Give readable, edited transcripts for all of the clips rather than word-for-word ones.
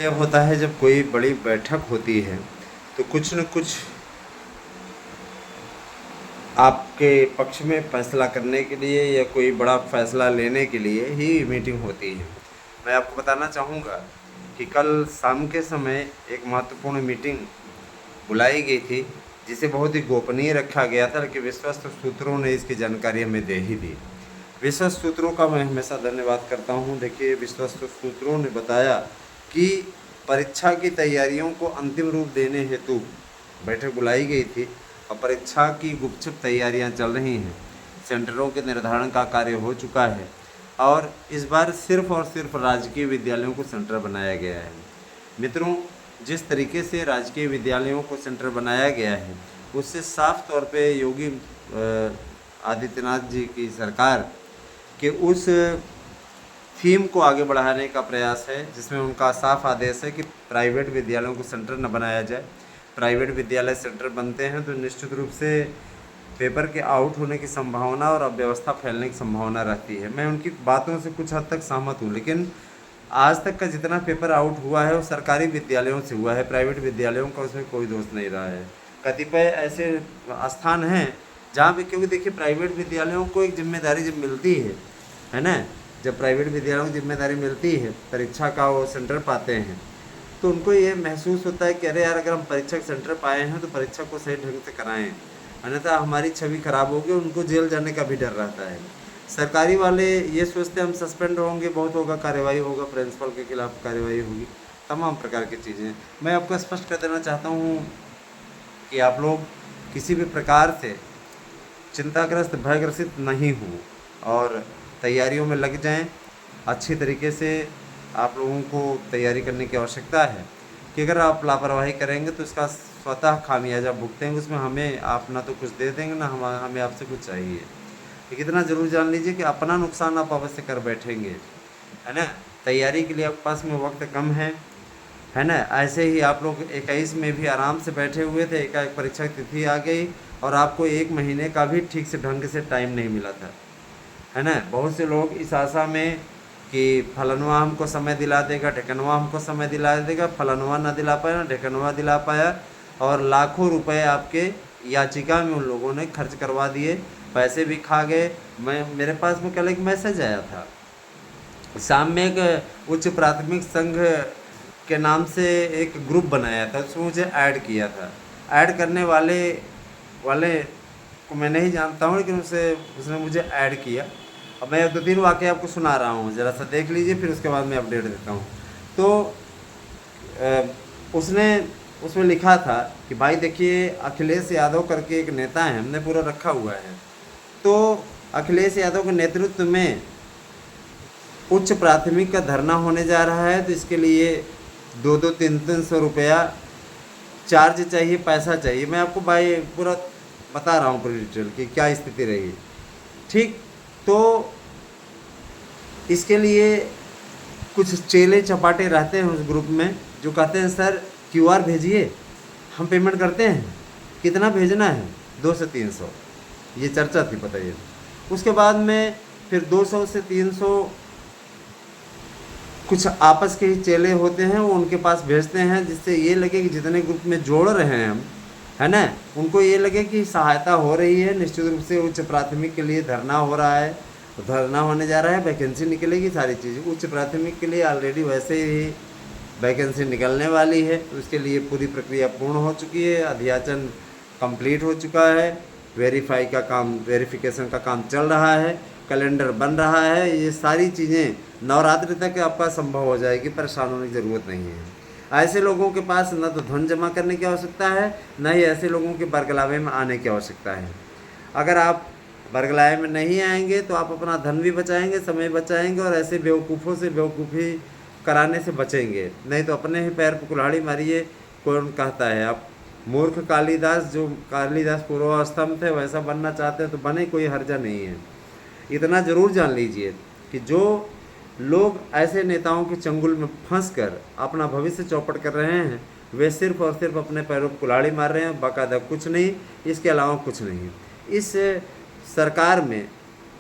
ये होता है जब कोई बड़ी बैठक होती है तो कुछ न कुछ आपके पक्ष में फैसला करने के लिए या कोई बड़ा फैसला लेने के लिए ही मीटिंग होती है। मैं आपको बताना चाहूँगा कि कल शाम के समय एक महत्वपूर्ण मीटिंग बुलाई गई थी, जिसे बहुत ही गोपनीय रखा गया था, लेकिन विश्वस्त सूत्रों ने इसकी जानकारी हमें दे ही दी। विश्वस्त सूत्रों का मैं हमेशा धन्यवाद करता हूँ। देखिए, विश्वस्त सूत्रों ने बताया कि परीक्षा की तैयारियों को अंतिम रूप देने हेतु बैठक बुलाई गई थी और परीक्षा की गुपचुप तैयारियां चल रही हैं। सेंटरों के निर्धारण का कार्य हो चुका है और इस बार सिर्फ और सिर्फ राजकीय विद्यालयों को सेंटर बनाया गया है। मित्रों, जिस तरीके से राजकीय विद्यालयों को सेंटर बनाया गया है, उससे साफ तौर पे योगी आदित्यनाथ जी की सरकार के उस थीम को आगे बढ़ाने का प्रयास है, जिसमें उनका साफ आदेश है कि प्राइवेट विद्यालयों को सेंटर न बनाया जाए। प्राइवेट विद्यालय सेंटर बनते हैं तो निश्चित रूप से पेपर के आउट होने की संभावना और अव्यवस्था फैलने की संभावना रहती है। मैं उनकी बातों से कुछ हद तक सहमत हूँ, लेकिन आज तक का जितना पेपर आउट हुआ है वो सरकारी विद्यालयों से हुआ है, प्राइवेट विद्यालयों का उसमें कोई दोष नहीं रहा है। कतिपय ऐसे स्थान हैं जहाँ पे, क्योंकि देखिए प्राइवेट विद्यालयों को एक जिम्मेदारी जब मिलती है ना, जब प्राइवेट विद्यालयों को जिम्मेदारी मिलती है, परीक्षा का वो सेंटर पाते हैं, तो उनको ये महसूस होता है कि अरे यार, अगर हम परीक्षा सेंटर पाए हैं तो परीक्षा को सही ढंग से कराएं, अन्यथा हमारी छवि खराब होगी। उनको जेल जाने का भी डर रहता है। सरकारी वाले ये सोचते हैं हम सस्पेंड होंगे, बहुत होगा, कार्रवाई होगा, प्रिंसिपल के खिलाफ कार्रवाई होगी, तमाम प्रकार की चीज़ें। मैं आपको स्पष्ट कर देना चाहता हूँ कि आप लोग किसी भी प्रकार से चिंताग्रस्त, भयग्रसित नहीं हो और तैयारियों में लग जाएं। अच्छी तरीके से आप लोगों को तैयारी करने की आवश्यकता है कि अगर आप लापरवाही करेंगे तो इसका स्वतः खामियाजा भुगतेंगे। उसमें हमें आप ना तो कुछ दे देंगे, ना हमें आपसे कुछ चाहिए। लेकिन इतना ज़रूर जान लीजिए कि अपना नुकसान आप अवश्य कर बैठेंगे, है ना। तैयारी के लिए आपके पास में वक्त कम है ना। ऐसे ही आप लोग 21 में भी आराम से बैठे हुए थे, एकाएक परीक्षा की तिथि आ गई और आपको 1 महीने का भी ठीक से ढंग से टाइम नहीं मिला था, है ना। बहुत से लोग इस आशा में कि फलनवा हमको समय दिला देगा, ढेकनवा हमको समय दिला देगा, फलनवा ना दिला पाया ना ढेकनवा दिला पाया, और लाखों रुपए आपके याचिका में उन लोगों ने खर्च करवा दिए, पैसे भी खा गए। मेरे पास में कल एक मैसेज आया था, शाम में एक उच्च प्राथमिक संघ के नाम से एक ग्रुप बनाया था, उसमें मुझे ऐड किया था। ऐड करने वाले वाले को मैं नहीं जानता हूँ, लेकिन उसने मुझे ऐड किया। अब मैं 2-3 वाक़या आपको सुना रहा हूँ, ज़रा सा देख लीजिए, फिर उसके बाद मैं अपडेट देता हूँ। तो उसने उसमें लिखा था कि भाई देखिए, अखिलेश यादव करके एक नेता है, हमने पूरा रखा हुआ है, तो अखिलेश यादव के नेतृत्व में उच्च प्राथमिक का धरना होने जा रहा है, तो इसके लिए 2-2, 3-3 सौ रुपया चार्ज चाहिए, पैसा चाहिए। मैं आपको भाई पूरा बता रहा हूँ पूरी डिटेल कि क्या स्थिति रही, ठीक। तो इसके लिए कुछ चेले चपाटे रहते हैं उस ग्रुप में, जो कहते हैं सर QR भेजिए, हम पेमेंट करते हैं। कितना भेजना है? 2 से 300। ये चर्चा थी, पता ये। उसके बाद में फिर 200 से 300 कुछ आपस के ही चेले होते हैं, वो उनके पास भेजते हैं, जिससे ये लगे कि जितने ग्रुप में जोड़ रहे हैं हम, है ना, उनको ये लगे कि सहायता हो रही है। निश्चित रूप से उच्च प्राथमिक के लिए धरना हो रहा है, तो धरना होने जा रहा है, वैकेंसी निकलेगी, सारी चीज़। उच्च प्राथमिक के लिए ऑलरेडी वैसे ही वैकेंसी निकलने वाली है, तो उसके लिए पूरी प्रक्रिया पूर्ण हो चुकी है, अध्याचन कंप्लीट हो चुका है, वेरिफिकेशन का काम चल रहा है, कैलेंडर बन रहा है। ये सारी चीज़ें नवरात्रि तक आपका संभव हो जाएगी, परेशान होने की ज़रूरत नहीं है। ऐसे लोगों के पास न तो धन जमा करने की आवश्यकता है, न ही ऐसे लोगों के बरगलावे में आने की आवश्यकता है। अगर आप बरगलावे में नहीं आएंगे तो आप अपना धन भी बचाएंगे, समय बचाएंगे, और ऐसे बेवकूफ़ों से बेवकूफ़ी कराने से बचेंगे। नहीं तो अपने ही पैर पर कुल्हाड़ी मारिए। कौन कहता है आप मूर्ख कालिदास, जो कालिदास पूर्वावस्था में थे, वैसा बनना चाहते हैं तो बने, कोई हर्जा नहीं है। इतना ज़रूर जान लीजिए कि जो लोग ऐसे नेताओं के चंगुल में फंसकर अपना भविष्य चौपट कर रहे हैं, वे सिर्फ और सिर्फ अपने पैरों पर कुल्हाड़ी मार रहे हैं, बाकायदा कुछ नहीं, इसके अलावा कुछ नहीं। इस सरकार में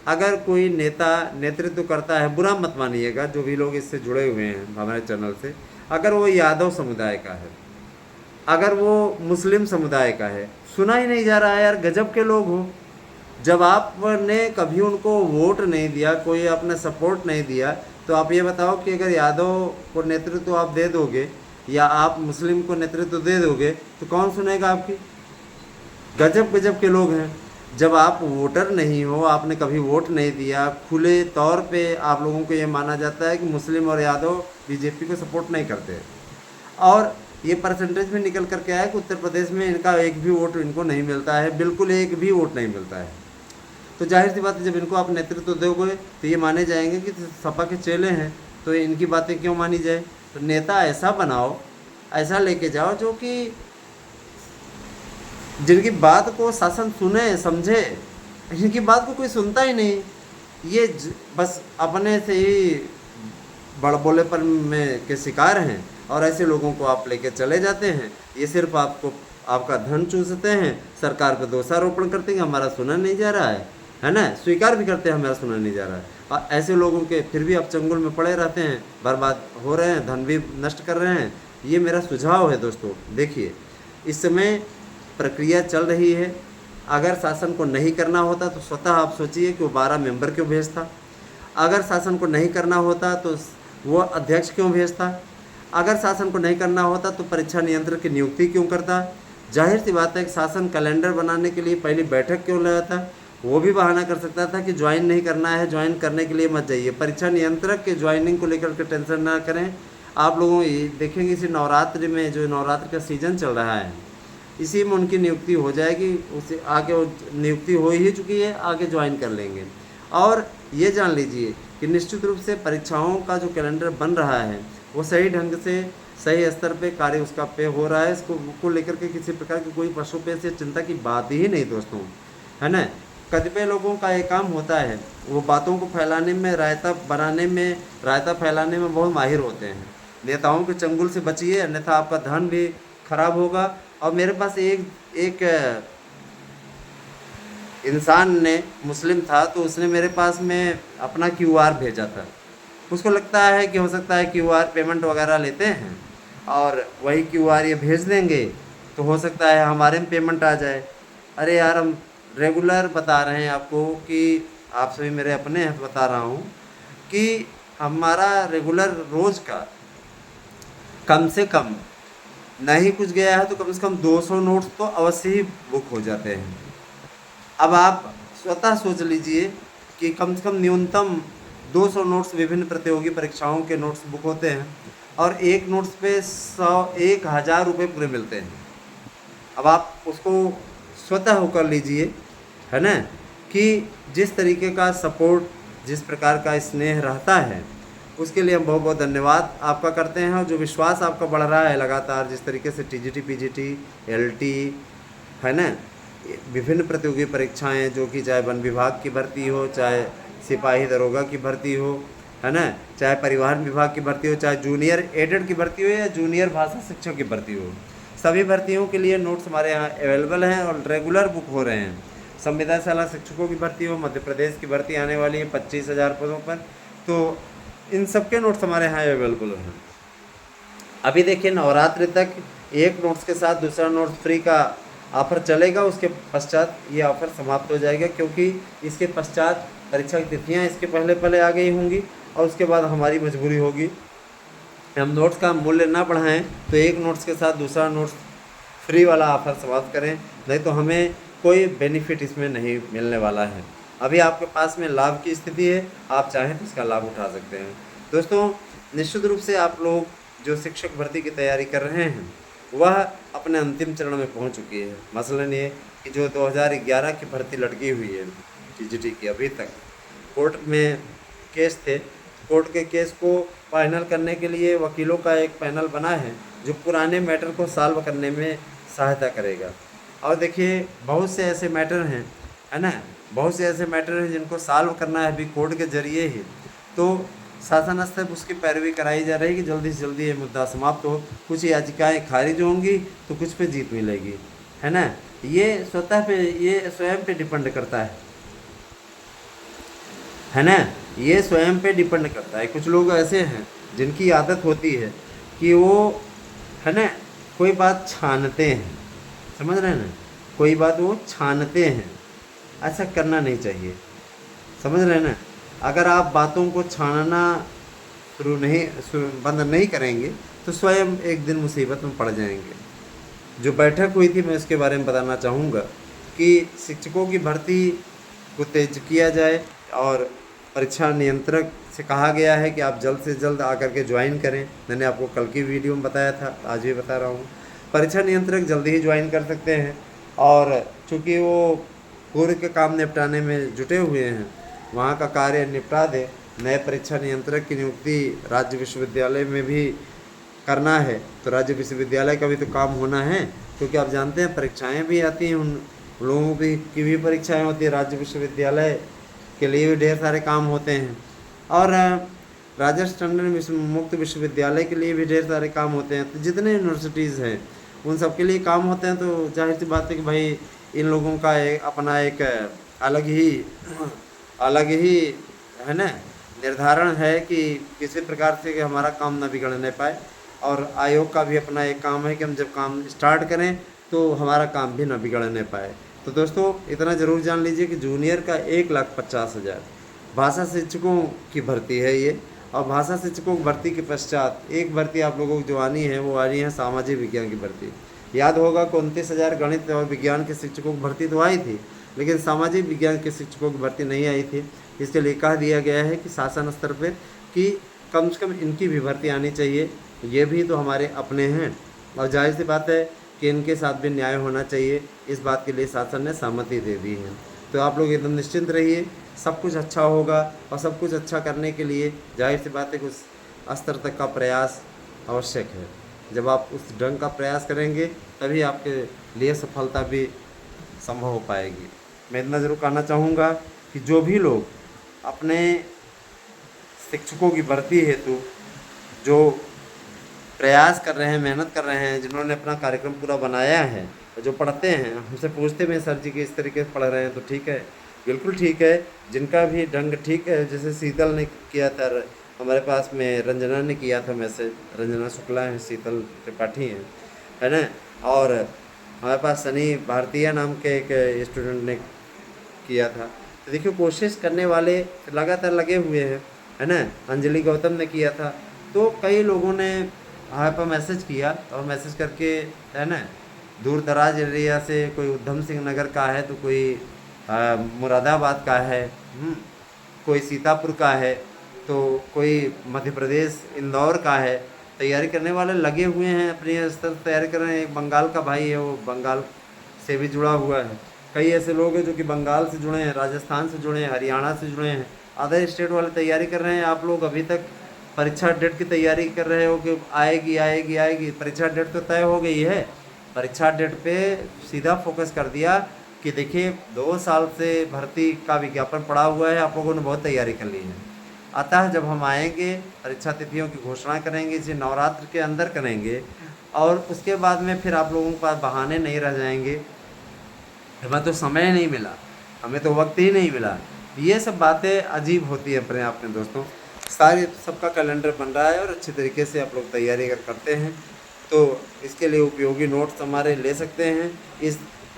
अगर कोई नेता नेतृत्व करता है, बुरा मत मानिएगा, जो भी लोग इससे जुड़े हुए हैं हमारे चैनल से, अगर वो यादव समुदाय का है, अगर वो मुस्लिम समुदाय का है, सुना ही नहीं जा रहा है यार। गजब के लोग हो। जब आपने कभी उनको वोट नहीं दिया, कोई आपने सपोर्ट नहीं दिया, तो आप ये बताओ कि अगर यादव को नेतृत्व आप दे दोगे या आप मुस्लिम को नेतृत्व दे दोगे तो कौन सुनेगा आपकी? गजब गजब के लोग हैं। जब आप वोटर नहीं हो, आपने कभी वोट नहीं दिया, खुले तौर पे आप लोगों को ये माना जाता है कि मुस्लिम और यादव बीजेपी को सपोर्ट नहीं करते, और ये परसेंटेज भी निकल करके आया कि उत्तर प्रदेश में इनका एक भी वोट इनको नहीं मिलता है, बिल्कुल एक भी वोट नहीं मिलता है। तो जाहिर सी बात है, जब इनको आप नेतृत्व दोगे तो ये माने जाएंगे कि सपा के चेले हैं, तो इनकी बातें क्यों मानी जाए। तो नेता ऐसा बनाओ, ऐसा लेके जाओ जो कि जिनकी बात को शासन सुने समझे। इनकी बात को कोई सुनता ही नहीं, ये बस अपने से ही बड़बोलेपन में के शिकार हैं, और ऐसे लोगों को आप लेके चले जाते हैं। ये सिर्फ आपको आपका धन चूसते हैं, सरकार पर दोषारोपण करते हैं, हमारा सुना नहीं जा रहा है ना, स्वीकार भी करते हैं हमारा सुना नहीं जा रहा है, और ऐसे लोगों के फिर भी आप चंगुल में पड़े रहते हैं, बर्बाद हो रहे हैं, धन भी नष्ट कर रहे हैं। ये मेरा सुझाव है दोस्तों। देखिए, इस समय प्रक्रिया चल रही है। अगर शासन को नहीं करना होता तो स्वतः आप सोचिए कि वो 12 मेंबर क्यों भेजता। अगर शासन को नहीं करना होता तो वो अध्यक्ष क्यों भेजता। अगर शासन को नहीं करना होता तो परीक्षा नियंत्रक की नियुक्ति क्यों करता। जाहिर सी बात है कि शासन कैलेंडर बनाने के लिए पहली बैठक क्यों लगाता। वो भी बहाना कर सकता था कि ज्वाइन नहीं करना है, ज्वाइन करने के लिए मत जाइए। परीक्षा नियंत्रक के ज्वाइनिंग को लेकर के टेंशन ना करें। आप लोगों देखेंगे इसी नवरात्रि में, जो नवरात्रि का सीज़न चल रहा है, इसी में उनकी नियुक्ति हो जाएगी। उसे आगे वो नियुक्ति हो ही चुकी है, आगे ज्वाइन कर लेंगे। और ये जान लीजिए कि निश्चित रूप से परीक्षाओं का जो कैलेंडर बन रहा है वो सही ढंग से सही स्तर पे कार्य उसका पे हो रहा है। इसको लेकर के किसी प्रकार की कोई पशु पे से चिंता की बात ही नहीं दोस्तों, है ना। कतिपय लोगों का एक काम होता है, वो बातों को फैलाने में, रायता फैलाने में बहुत माहिर होते हैं। नेताओं के चंगुल से बचिए, अन्यथा आपका धन भी खराब होगा। और मेरे पास एक इंसान ने, मुस्लिम था, तो उसने मेरे पास में अपना QR भेजा था। उसको लगता है कि हो सकता है QR पेमेंट वगैरह लेते हैं और वही QR ये भेज देंगे तो हो सकता है हमारे में पेमेंट आ जाए। अरे यार, हम रेगुलर बता रहे हैं आपको कि आप सभी मेरे अपने हैं, तो बता रहा हूँ कि हमारा रेगुलर रोज़ का कम से कम नहीं कुछ गया है तो कम से कम 200 नोट्स तो अवश्य ही बुक हो जाते हैं। अब आप स्वतः सोच लीजिए कि कम से कम न्यूनतम 200 नोट्स विभिन्न प्रतियोगी परीक्षाओं के नोट्स बुक होते हैं, और एक नोट्स पे 1,000 रुपये पूरे मिलते हैं। अब आप उसको स्वतः होकर लीजिए, है ना, कि जिस तरीके का सपोर्ट, जिस प्रकार का स्नेह रहता है, उसके लिए हम बहुत बहुत धन्यवाद आपका करते हैं। और जो विश्वास आपका बढ़ रहा है लगातार, जिस तरीके से TGT PGT LT, है ना, विभिन्न प्रतियोगी परीक्षाएं, जो कि चाहे वन विभाग की भर्ती हो, चाहे सिपाही दरोगा की भर्ती हो, है ना, चाहे परिवहन विभाग की भर्ती हो, चाहे जूनियर एडेड की भर्ती हो या जूनियर भाषा शिक्षक की भर्ती हो, सभी भर्तियों के लिए नोट्स हमारे यहाँ अवेलेबल हैं और रेगुलर बुक हो रहे हैं। संविदा शाला शिक्षकों की भर्ती हो, मध्य प्रदेश की भर्ती आने वाली है 25,000 पदों पर, तो इन सब के नोट्स हमारे यहाँ अवेलेबल हैं। अभी देखिए, नवरात्रि तक एक नोट्स के साथ दूसरा नोट्स फ्री का ऑफ़र चलेगा। उसके पश्चात ये ऑफ़र समाप्त हो जाएगा, क्योंकि इसके पश्चात परीक्षा की तिथियाँ इसके पहले आ गई होंगी, और उसके बाद हमारी मजबूरी होगी हम नोट्स का मूल्य ना बढ़ाएं, तो एक नोट्स के साथ दूसरा नोट्स फ्री वाला ऑफ़र समाप्त करें, नहीं तो हमें कोई बेनिफिट इसमें नहीं मिलने वाला है। अभी आपके पास में लाभ की स्थिति है, आप चाहें तो इसका लाभ उठा सकते हैं। दोस्तों, निश्चित रूप से आप लोग जो शिक्षक भर्ती की तैयारी कर रहे हैं वह अपने अंतिम चरण में पहुंच चुकी है। मसलन ये कि जो 2011 की भर्ती लटकी हुई है TGT की, अभी तक कोर्ट में केस थे, कोर्ट के केस को फाइनल करने के लिए वकीलों का एक पैनल बना है जो पुराने मैटर को सॉल्व करने में सहायता करेगा। और देखिए, बहुत से ऐसे मैटर हैं, है ना, बहुत से ऐसे मैटर हैं जिनको सॉल्व करना है अभी कोर्ट के जरिए ही। तो शासन स्तर पर उसकी पैरवी कराई जा रही है कि जल्दी से जल्दी ये मुद्दा समाप्त हो। कुछ याचिकाएँ खारिज होंगी तो कुछ पे जीत मिलेगी, है ना। ये स्वयं पे डिपेंड करता है ना, ये स्वयं पे डिपेंड करता है। कुछ लोग ऐसे हैं जिनकी आदत होती है कि वो, है ना, कोई बात छानते हैं, समझ रहे हैं ना, कोई बात वो छानते हैं। ऐसा करना नहीं चाहिए, समझ रहे हैं ना। अगर आप बातों को छानना बंद नहीं करेंगे तो स्वयं एक दिन मुसीबत में पड़ जाएंगे। जो बैठक हुई थी मैं उसके बारे में बताना चाहूँगा कि शिक्षकों की भर्ती को तेज किया जाए और परीक्षा नियंत्रक से कहा गया है कि आप जल्द से जल्द आकर के ज्वाइन करें। मैंने आपको कल की वीडियो में बताया था, आज भी बता रहा हूँ, परीक्षा नियंत्रक जल्दी ही ज्वाइन कर सकते हैं। और चूँकि वो पूर्व के काम निपटाने में जुटे हुए हैं, वहाँ का कार्य निपटा दे। नए परीक्षा नियंत्रक की नियुक्ति राज्य विश्वविद्यालय में भी करना है, तो राज्य विश्वविद्यालय का भी तो काम होना है, क्योंकि आप जानते हैं परीक्षाएं भी आती हैं, उन लोगों की भी परीक्षाएं होती है। राज्य विश्वविद्यालय के लिए भी ढेर सारे काम होते हैं और राजस्थान मुक्त विश्वविद्यालय के लिए भी ढेर सारे काम होते हैं। तो जितने यूनिवर्सिटीज़ हैं उन सब के लिए काम होते हैं। तो जाहिर सी बात है कि भाई इन लोगों का अपना एक अलग ही है ना निर्धारण है कि किसी प्रकार से कि हमारा काम न बिगड़ने पाए। और आयोग का भी अपना एक काम है कि हम जब काम स्टार्ट करें तो हमारा काम भी न बिगड़ने पाए। तो दोस्तों इतना ज़रूर जान लीजिए कि जूनियर का 1,50,000 भाषा शिक्षकों की भर्ती है ये। और भाषा शिक्षकों की भर्ती के पश्चात एक भर्ती आप लोगों को जो आनी है वो आ रही है सामाजिक विज्ञान की भर्ती। याद होगा कि 29,000 गणित और विज्ञान के शिक्षकों की भर्ती तो आई थी, लेकिन सामाजिक विज्ञान के शिक्षकों की भर्ती नहीं आई थी। इसके लिए कह दिया गया है कि शासन स्तर पर कि कम से कम इनकी भी भर्ती आनी चाहिए। ये भी तो हमारे अपने हैं और जाहिर सी बात है कि इनके साथ भी न्याय होना चाहिए। इस बात के लिए शासन ने सहमति दे दी है। तो आप लोग एकदम निश्चिंत रहिए, सब कुछ अच्छा होगा। और सब कुछ अच्छा करने के लिए जाहिर सी बात है कि उस स्तर तक का प्रयास आवश्यक है। जब आप उस ढंग का प्रयास करेंगे तभी आपके लिए सफलता भी संभव हो पाएगी। मैं इतना ज़रूर कहना चाहूँगा कि जो भी लोग अपने शिक्षकों की भर्ती हेतु जो प्रयास कर रहे हैं, मेहनत कर रहे हैं, जिन्होंने अपना कार्यक्रम पूरा बनाया है, जो पढ़ते हैं, हमसे पूछते हैं सर जी कि इस तरीके से पढ़ रहे हैं, तो ठीक है, बिल्कुल ठीक है। जिनका भी ढंग ठीक है, जैसे शीतल ने किया था, हमारे पास में रंजना ने किया था मैसेज, रंजना शुक्ला है, शीतल त्रिपाठी हैं, है ना। और हमारे पास सनी भारतीय नाम के एक स्टूडेंट ने किया था। तो देखिए कोशिश करने वाले लगातार लगे हुए हैं, है ना। अंजलि गौतम ने किया था। तो कई लोगों ने हमारे पर मैसेज किया और मैसेज करके, है ना, दूर दराज एरिया से, कोई उधम सिंह नगर का है, तो कोई मुरादाबाद का है, कोई सीतापुर का है, तो कोई मध्य प्रदेश इंदौर का है। तैयारी करने वाले लगे हुए हैं, अपनी स्तर तैयारी कर रहे हैं। एक बंगाल का भाई है, वो बंगाल से भी जुड़ा हुआ है। कई ऐसे लोग हैं जो कि बंगाल से जुड़े हैं, राजस्थान से जुड़े हैं, हरियाणा से जुड़े हैं, अदर स्टेट वाले तैयारी कर रहे हैं। आप लोग अभी तक परीक्षा डेट की तैयारी कर रहे हो कि आएगी आएगी आएगी, परीक्षा डेट तो तय हो गई है। परीक्षा डेट पे सीधा फोकस कर दिया कि देखिए 2 साल से भर्ती का विज्ञापन पड़ा हुआ है, आप लोगों ने बहुत तैयारी कर ली है। अतः जब हम आएंगे परीक्षा तिथियों की घोषणा करेंगे, इसे नवरात्र के अंदर करेंगे, और उसके बाद में फिर आप लोगों के पास बहाने नहीं रह जाएंगे, हमें तो समय नहीं मिला, हमें तो वक्त ही नहीं मिला। ये सब बातें अजीब होती है अपने आप में दोस्तों। सारे सबका कैलेंडर बन रहा है और अच्छे तरीके से आप लोग तैयारी अगर करते हैं तो इसके लिए उपयोगी नोट्स हमारे ले सकते हैं।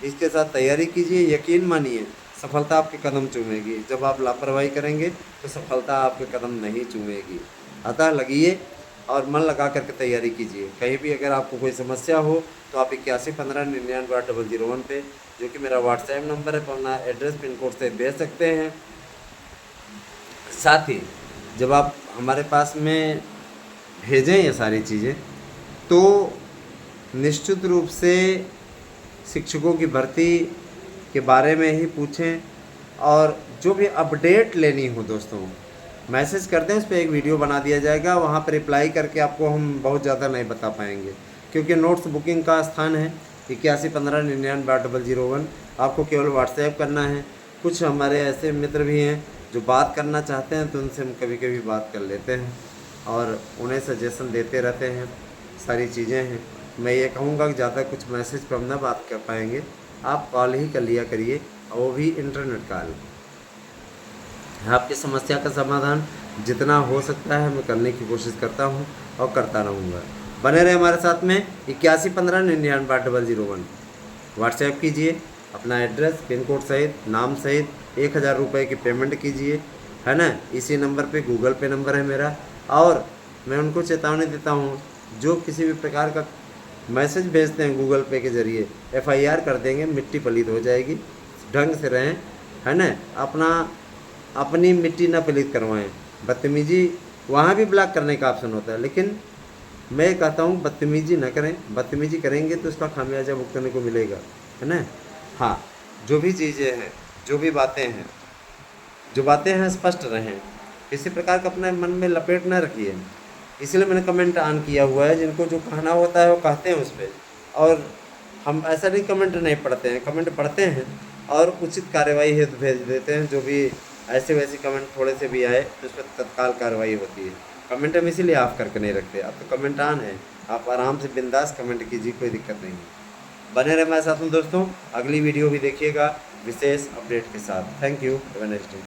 इसके साथ तैयारी कीजिए, यकीन मानिए सफलता आपके कदम चूमेगी। जब आप लापरवाही करेंगे तो सफलता आपके कदम नहीं चूमेगी। अतः लगिए और मन लगा करके तैयारी कीजिए। कहीं भी अगर आपको कोई समस्या हो तो आप 8115998001 पे, जो कि मेरा व्हाट्सएप नंबर है, अपना एड्रेस पिन कोड से भेज सकते हैं। साथ ही जब आप हमारे पास में भेजें ये सारी चीज़ें तो निश्चित रूप से शिक्षकों की भर्ती के बारे में ही पूछें। और जो भी अपडेट लेनी हो दोस्तों, मैसेज कर दें, उस पर एक वीडियो बना दिया जाएगा, वहाँ पर रिप्लाई करके आपको हम बहुत ज़्यादा नहीं बता पाएंगे, क्योंकि नोट्स बुकिंग का स्थान है 8115998001। आपको केवल व्हाट्सएप करना है। कुछ हमारे ऐसे मित्र भी हैं जो बात करना चाहते हैं, तो उनसे हम कभी कभी बात कर लेते हैं और उन्हें सजेशन देते रहते हैं। सारी चीज़ें हैं। मैं ये कहूँगा कि ज़्यादा कुछ मैसेज पर हम ना बात कर पाएंगे, आप कॉल ही कर लिया करिए, और वो भी इंटरनेट कॉल। आपकी समस्या का समाधान जितना हो सकता है मैं करने की कोशिश करता हूँ और करता रहूँगा। बने रहे हमारे साथ में। 8115998001 व्हाट्सएप कीजिए, अपना एड्रेस पिन कोड सहित नाम सहित 1000 रुपये की पेमेंट कीजिए, है ना। इसी नंबर पे गूगल पे नंबर है मेरा। और मैं उनको चेतावनी देता हूँ, जो किसी भी प्रकार का मैसेज भेजते हैं गूगल पे के ज़रिए, FIR कर देंगे, मिट्टी पलीत हो जाएगी। ढंग से रहें, है ना। अपनी मिट्टी ना पलीत करवाएं। बदतमीजी वहाँ भी ब्लॉक करने का ऑप्शन होता है, लेकिन मैं कहता हूँ बदतमीजी ना करें। बदतमीजी करेंगे तो उसका खामियाजा भुगतने को मिलेगा, है ना। हाँ, जो भी चीज़ें हैं, जो भी बातें हैं स्पष्ट रहें। किसी प्रकार का अपने मन में लपेट ना रखिए। इसलिए मैंने कमेंट ऑन किया हुआ है, जिनको जो कहना होता है वो कहते हैं उस पर। और हम ऐसा नहीं कमेंट नहीं पढ़ते हैं, कमेंट पढ़ते हैं और उचित कार्रवाई हेतु भेज देते हैं। जो भी ऐसे वैसे कमेंट थोड़े से भी आए तो उस पर तत्काल कार्रवाई होती है। कमेंट हम इसीलिए ऑफ करके नहीं रखते। अब तो कमेंट ऑन है, आप आराम से बिंदास कमेंट कीजिए, कोई दिक्कत नहीं है। बने रहे हमारे साथ में दोस्तों, अगली वीडियो भी देखिएगा विशेष अपडेट के साथ। Thank you, have a nice day.